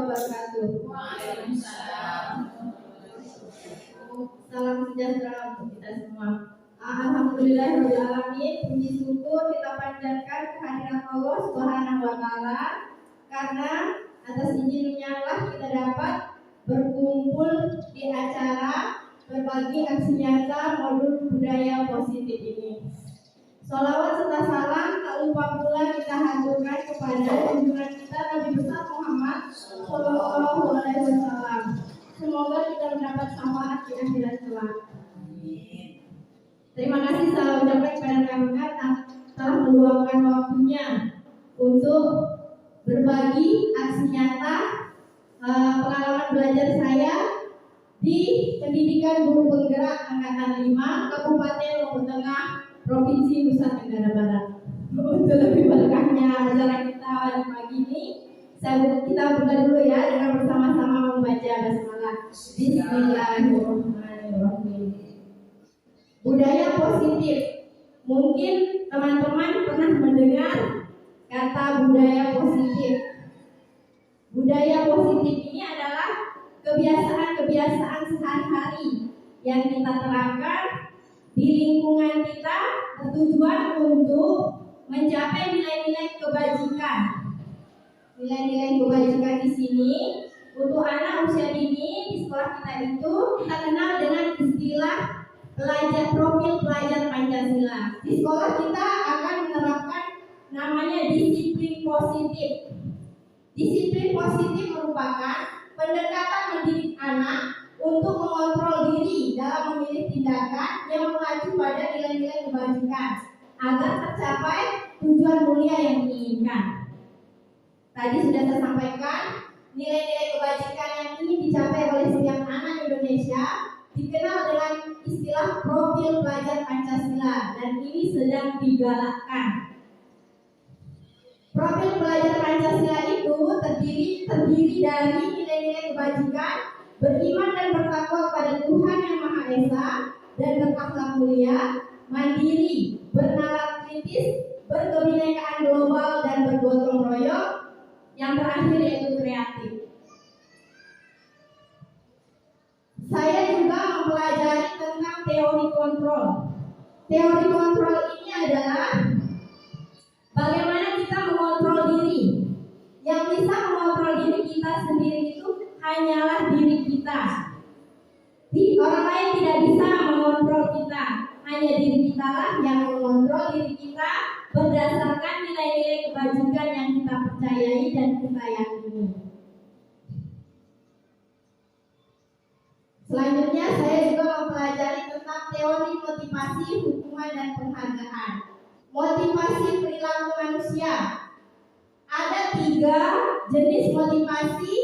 wabarakatuh. Waalaikumsalam. Salam sejahtera untuk kita semua. Alhamdulillahirobbilalamin. Puji syukur kita panjatkan kehadiran Allah Subhanahu wa Ta'ala, karena atas izinnya lah kita dapat berkumpul di acara berbagi aksi nyata modul budaya positif ini. Sholawat serta salam tak lupa pula kita haturkan kepada junjungan kita Nabi besar Muhammad Sallallahu Alaihi Wasallam. Semoga kita mendapat syafaat di akhirat kelak. Terima kasih saya ucapkan kepada Kak telah meluangkan waktunya untuk berbagi aksi nyata pengalaman belajar saya di Pendidikan Guru Penggerak Angkatan 5 Kabupaten Lombok Tengah, Provinsi Nusa Tenggara Barat. Untuk lebih berkahnya acara kita pagi ini, kita buka dulu ya dengan bersama-sama membaca basmalah. Bismillahirrahmanirrahim. Budaya positif. Mungkin teman-teman pernah mendengar kata budaya positif. Budaya positif ini adalah kebiasaan-kebiasaan sehari-hari yang kita terapkan di lingkungan kita bertujuan untuk mencapai nilai-nilai kebajikan. Nilai-nilai kebajikan di sini untuk anak usia dini di sekolah kita itu kita kenal dengan istilah profil pelajar Pancasila. Di sekolah kita akan menerapkan namanya disiplin positif. Disiplin positif merupakan pendekatan mendidik anak untuk mengontrol diri dalam memilih tindakan yang mengacu pada nilai-nilai kebajikan agar tercapai tujuan mulia yang diinginkan. Tadi sudah saya sampaikan, nilai-nilai kebajikan yang ingin dicapai oleh setiap anak Indonesia dikenal dengan istilah profil pelajar Pancasila, dan ini sedang digalakkan. Profil pelajar Pancasila itu terdiri dari nilai-nilai kebajikan, beriman dan bertakwa kepada Tuhan Yang Maha Esa dan berakhlak mulia, mandiri, bernalar kritis, berkebinekaan global dan bergotong royong. Yang terakhir yaitu kreatif. Saya juga mempelajari tentang teori kontrol. Teori kontrol ini adalah bagaimana kita mengontrol diri. Yang bisa mengontrol diri kita sendiri itu hanyalah diri kita. Orang lain tidak bisa mengontrol kita. Hanya diri kita lah yang mengontrol diri kita berdasarkan nilai-nilai kebajikan yang kita percayai dan kita yakini. Selanjutnya saya juga mempelajari tentang teori motivasi, hukuman dan penghargaan. Motivasi perilaku manusia. Ada 3 jenis motivasi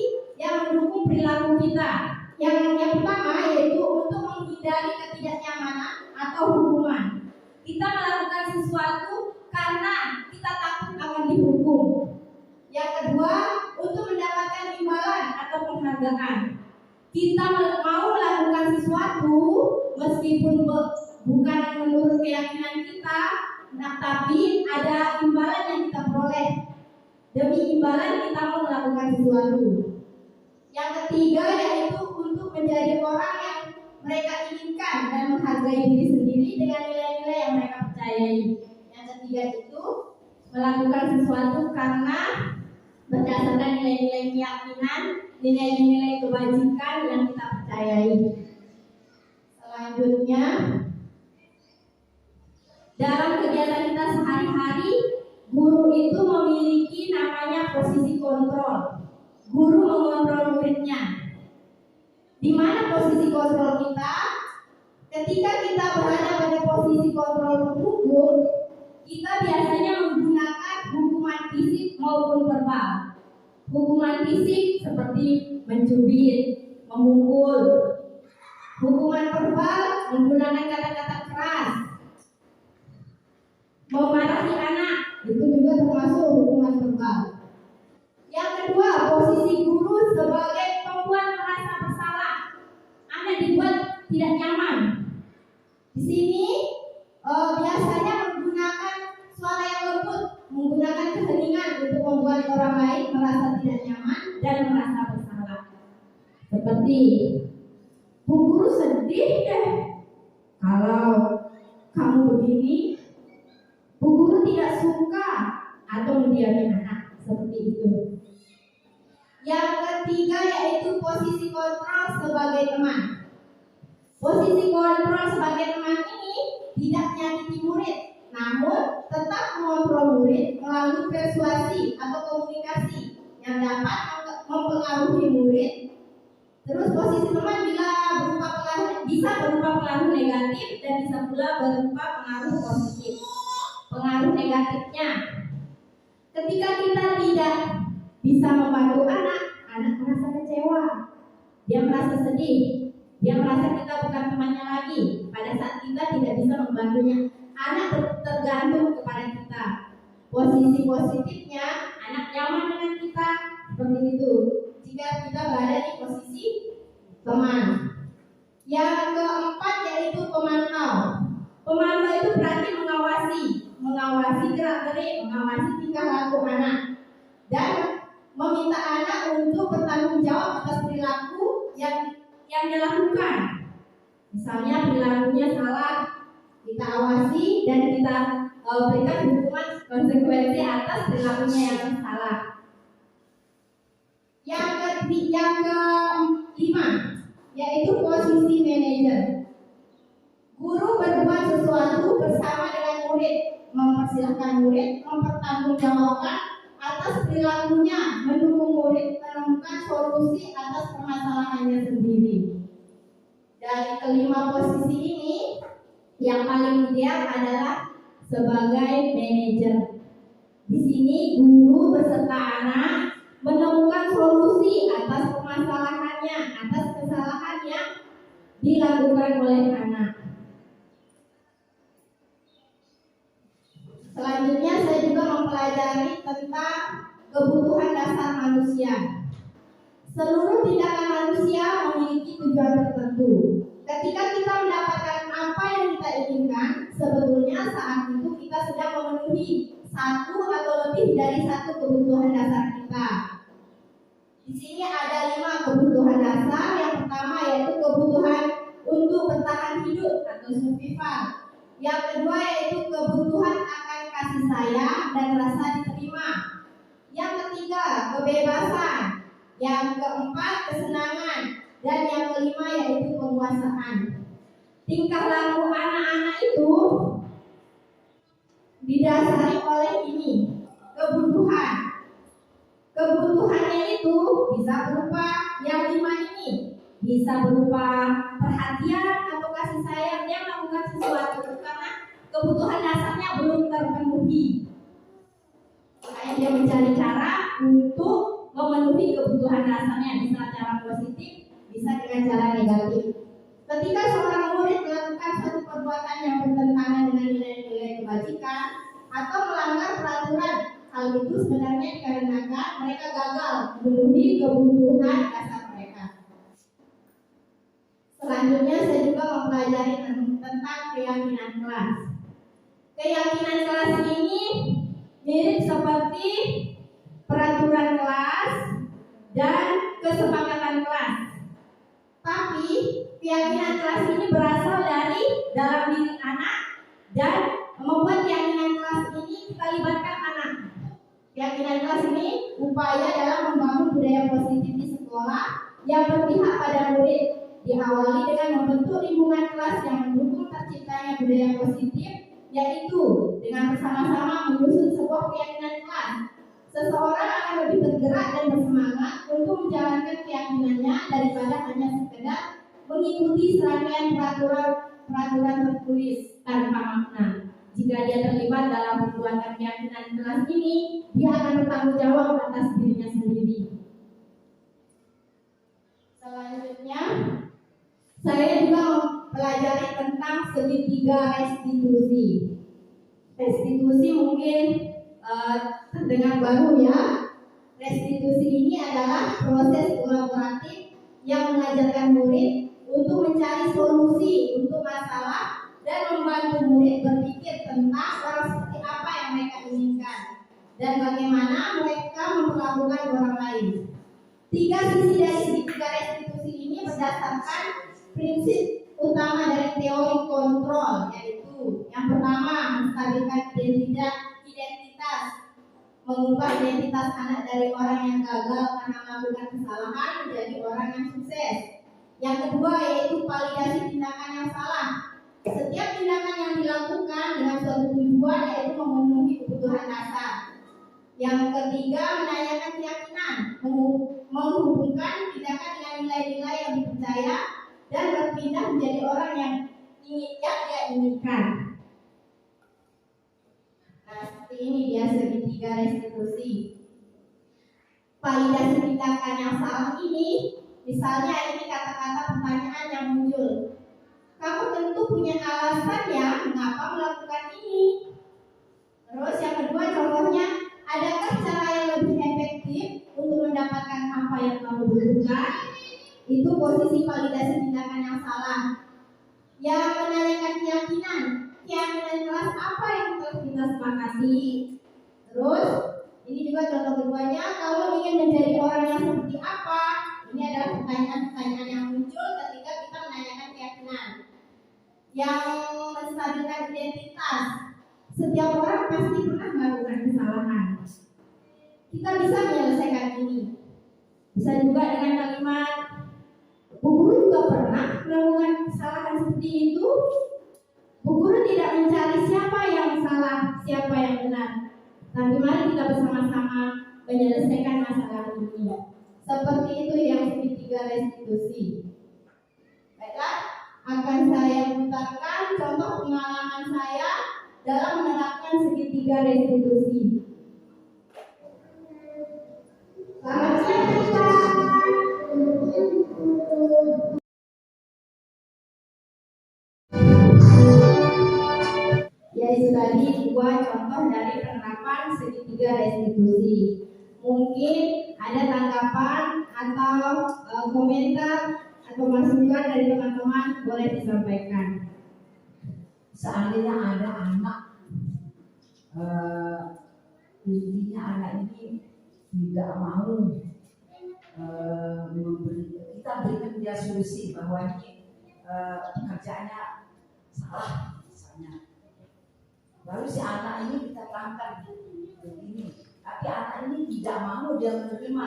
yang mendukung perilaku kita. Yang pertama yaitu untuk menghindari ketidaknyamanan atau hukuman. Kita melakukan sesuatu karena kita takut akan dihukum. Yang kedua, untuk mendapatkan imbalan atau penghargaan. Kita mau melakukan sesuatu meskipun bukan menurut keyakinan kita, tapi ada imbalan yang kita peroleh. Demi imbalan kita mau melakukan sesuatu. Yang ketiga yaitu untuk menjadi orang yang mereka inginkan dan menghargai diri sendiri dengan nilai-nilai yang mereka percayai. Yang ketiga itu melakukan sesuatu karena berdasarkan nilai-nilai keyakinan, nilai-nilai kebajikan yang kita percayai. Selanjutnya, dalam kegiatan kita sehari-hari, guru itu memiliki namanya posisi kontrol. Guru mengontrol muridnya. Di mana posisi kontrol kita? Ketika kita berada pada posisi kontrol hukum, kita biasanya menggunakan hukuman fisik maupun verbal. Hukuman fisik seperti mencubit, memukul. Hukuman verbal menggunakan kata-kata keras, memarahi anak, itu juga termasuk hukuman verbal. Yang kedua, posisi guru sebagai pembuat merasa bersalah. Anak dibuat tidak nyaman. Di sini biasanya menggunakan suara yang lembut, menggunakan keheningan untuk membuat orang lain merasa tidak nyaman dan merasa bersalah. Seperti, Bu Guru sedih deh kalau kamu begini. Bu Guru tidak suka, atau mendiami anak, seperti itu. Yang ketiga yaitu posisi kontrol sebagai teman. Posisi kontrol sebagai teman ini tidak menyakiti murid, namun tetap mengontrol murid melalui persuasi atau komunikasi yang dapat mempengaruhi murid. Terus posisi teman bisa berupa pengaruh negatif dan bisa pula berupa pengaruh positif. Pengaruh negatifnya, ketika kita tidak bisa membantu anak merasa kecewa, dia merasa sedih, dia merasa kita bukan temannya lagi. Pada saat kita tidak bisa membantunya, anak tergantung kepada kita. Posisi positifnya, anak nyaman dengan kita, seperti itu. Jika kita berada di posisi teman. Yang keempat yaitu pemantau. Pemantau itu berarti mengawasi gerak-gerik, mengawasi tingkah laku anak, dan meminta anak untuk bertanggung jawab atas perilaku yang dilakukan. Misalnya perilakunya salah, kita awasi dan kita berikan hukuman konsekuensi atas perilakunya yang salah. Yang kelima yaitu posisi manajer. Guru berbuat sesuatu bersama dengan murid, mempersilahkan murid mempertanggungjawabkan atas perilakunya, mendukung murid menemukan solusi atas permasalahannya sendiri. Dari kelima posisi ini, yang paling ideal adalah sebagai manajer. Di sini guru beserta anak menemukan solusi atas permasalahannya, atas kesalahan yang dilakukan oleh anak. Selanjutnya saya juga mempelajari tentang kebutuhan dasar manusia. Seluruh tindakan manusia memiliki tujuan tertentu. Ketika kita mendapatkan apa yang kita inginkan, sebetulnya saat itu kita sedang memenuhi satu atau lebih dari satu kebutuhan dasar kita. Di sini ada 5 kebutuhan dasar. Yang pertama yaitu kebutuhan untuk bertahan hidup atau survival. Yang kedua yaitu kebutuhan akan kasih sayang dan rasa diterima. Yang ketiga kebebasan. Yang keempat kesenangan. Dan yang kelima yaitu penguasaan. Tingkah laku anak-anak itu didasari oleh ini, kebutuhan. Kebutuhannya itu bisa berupa yang 5 ini. Bisa berupa perhatian atau kasih sayang, dia melakukan sesuatu karena kebutuhan dasarnya belum terpenuhi. Makanya dia mencari cara untuk memenuhi kebutuhan dasarnya, bisa cara positif, bisa dengan cara negatif. Ketika seorang murid melakukan suatu perbuatan yang bertentangan dengan nilai-nilai kebajikan atau melanggar peraturan, hal itu sebenarnya dikarenakan mereka gagal memenuhi kebutuhan dasar mereka. Selanjutnya saya juga mempelajari tentang keyakinan kelas. Keyakinan kelas ini mirip seperti peraturan kelas dan kesepakatan kelas. Tapi keyakinan kelas ini berasal dari dalam diri anak dan membuat keyakinan kelas ini kita libatkan anak. Keyakinan kelas ini upaya dalam membangun budaya positif di sekolah yang berpihak pada murid, diawali dengan membentuk lingkungan kelas yang mendukung terciptanya budaya positif, yaitu dengan bersama-sama menyusun sebuah keyakinan kelas. Seseorang akan lebih bergerak dan bersemangat untuk menjalankan keyakinannya daripada hanya sekedar mengikuti serangkaian peraturan tertulis tanpa makna. Jika dia terlibat dalam perbuatan keyakinan kelas ini, dia akan bertanggung jawab atas dirinya sendiri. Selanjutnya, saya juga mempelajari tentang segitiga restitusi. Restitusi mungkin terdengar baru ya. Restitusi ini adalah proses kolaboratif yang mengajarkan murid untuk mencari solusi untuk masalah dan membantu murid berpikir tentang orang seperti apa yang mereka inginkan dan bagaimana mereka memperlakukan orang lain. 3 sisi dari segitiga restitusi berdasarkan prinsip utama dari teori kontrol, yaitu yang pertama menstabilkan identitas, mengubah identitas anak dari orang yang gagal karena melakukan kesalahan menjadi orang yang sukses. Yang kedua yaitu validasi tindakan yang salah. Setiap tindakan yang dilakukan dengan suatu tujuan yaitu memenuhi kebutuhan dasar. Yang ketiga menanyakan keyakinan, menghubungkan tindakan dengan nilai-nilai yang dipercaya dan berpindah menjadi orang yang dia inginkan. Nah, seperti ini dia segitiga restitusi. Validasi tindakan yang salah ini, misalnya ini kata-kata pertanyaan yang muncul. Kamu tentu punya alasan ya mengapa melakukan ini. Terus yang kedua contohnya, adakah cara yang lebih efektif untuk mendapatkan apa yang kamu butuhkan? Itu posisi validasi tindakan yang salah. Yang menanyakan keyakinan kelas apa yang telah kita sepakati. Terus ini juga contoh keduanya, kamu ingin menjadi orang yang seperti apa? Ini adalah pertanyaan-pertanyaan yang muncul ketika kita menanyakan keyakinan. Yang menstabilkan identitas, setiap orang pasti pernah melakukan kesalahan. Kita bisa menyelesaikan ini. Bisa juga dengan kalimat, Bu Guru juga pernah melakukan kesalahan seperti itu. Bu Guru tidak mencari siapa yang salah, siapa yang benar. Tapi mari kita bersama-sama menyelesaikan masalah ini. Seperti itu yang segitiga restitusi. Baiklah, akan saya putarkan contoh pengalaman saya dalam menerapkan segitiga restitusi. Selamat siang, Pak. Yaitu tadi dua contoh dari penerapan segitiga restitusi. Mungkin ada tanggapan atau komentar atau masukan dari teman-teman, boleh disampaikan. Seandainya ada anak, intinya anak ini tidak mau kita berikan dia solusi bahwa ini pekerjaannya salah misalnya. Lalu si anak ini kita terangkan begini, tapi anak ini tidak mau dia menerima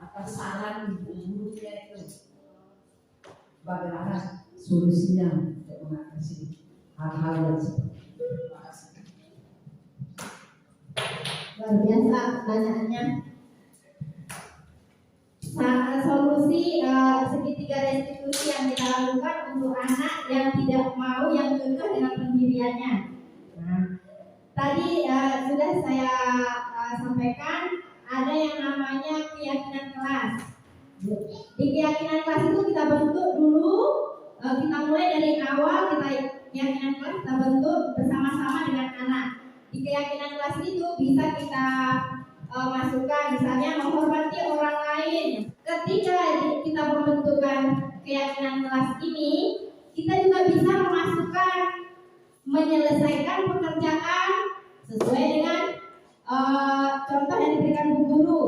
atas saran gurunya itu. Bagaimana solusinya untuk mengatasi hal-hal yang seperti itu? Luar biasa pertanyaannya. Solusi segitiga restitusi yang kita lakukan untuk anak yang tidak mau, yang kekeh dengan pendiriannya. Nah, tadi sudah saya sampaikan ada yang namanya keyakinan kelas. Di keyakinan kelas itu kita bentuk dulu, kita mulai dari awal, keyakinan kelas kita bentuk bersama-sama dengan anak. Di keyakinan kelas itu bisa kita masukkan misalnya menghormati orang lain. Ketika kita membentukkan keyakinan kelas ini, kita juga bisa memasukkan menyelesaikan pekerjaan sesuai dengan contoh yang diberikan Bu Guru.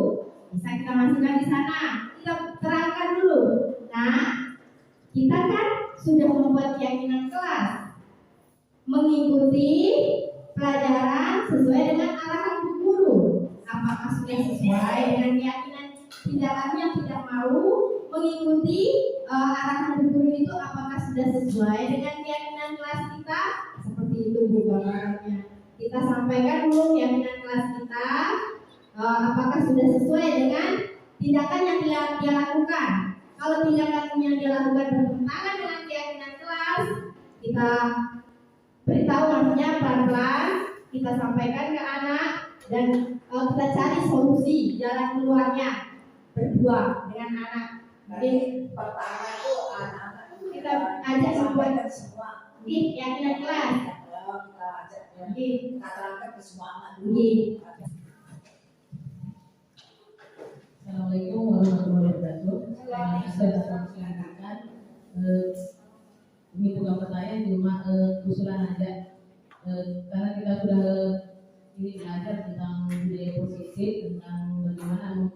Bisa kita masukkan di sana. Kita terangkan dulu. Nah, kita kan sudah membuat keyakinan kelas, mengikuti pelajaran sesuai dengan arahan Bu Guru. Apakah sudah sesuai dengan keyakinan tindakannya tidak mau mengikuti arahan Bu Guru itu, apakah sudah sesuai dengan keyakinan kelas kita? Seperti itu Bu gambarannya. Kita sampaikan dulu keyakinan kelas kita, apakah sudah sesuai dengan tindakan yang dia lakukan. Kalau tindakan yang dia lakukan bertentangan dengan keyakinan kelas, kita beritahu maksudnya pelan-pelan, kita sampaikan ke anak dan kita cari solusi jalan keluarnya berdua dengan anak. Jadi pertama itu anak-anak kita ajak membuat semua keyakinan kelas. Kita ajak kita terangkan ke semua anak dulu. Assalamualaikum warahmatullahi wabarakatuh. Saya akan silakan. Ini bukan pertanyaan, cuma usulan aja. Karena kita sudah ini belajar tentang budaya positif, tentang bagaimana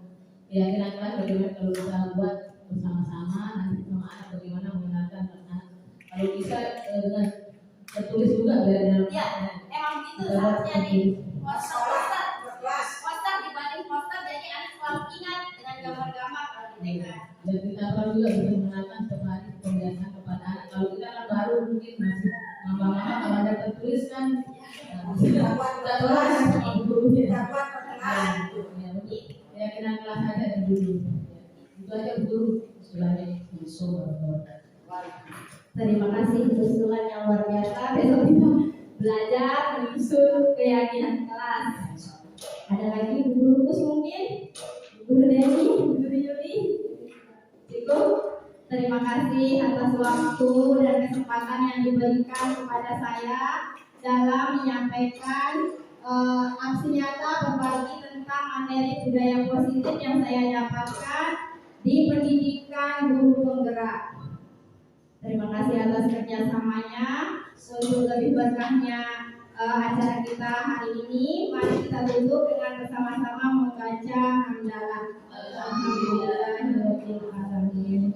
keyakinan kelas, bagaimana kalau kita buat bersama-sama nanti sama anak bagaimana mengenalkan anak. Kalau bisa dengan tertulis juga biar Ya, emang begitu seharusnya nih. Poster kelas. dibanding poster, jadi anak selalu ingat dengan gambar-gambar kalau di TK. dan kita perlu juga bisa mengenalkan setiap hari pembiasaan kepada anak. Kalau kita kan baru mungkin masih mama-mama kalau ada tertulis kan bisa Dapat sama gurunya. dapat perkenalan. Ya, untuk keyakinan kelas aja dan dulu. Itu aja guru istilahnya Terima kasih usulan yang luar biasa. Besok kita belajar menyusun keyakinan kelas. Ada lagi guru Gus mungkin? Guru Deni, Guru Yuli? Cukup? Terima kasih atas waktu dan kesempatan yang diberikan kepada saya dalam menyampaikan aksi nyata berbagi tentang materi budaya positif yang saya dapatkan di pendidikan guru penggerak. Terima kasih atas kerjasamanya. Untuk lebih berkahnya acara kita hari ini, mari kita duduk dengan bersama-sama membaca hamdalah. Alhamdulillahirabbil alamin.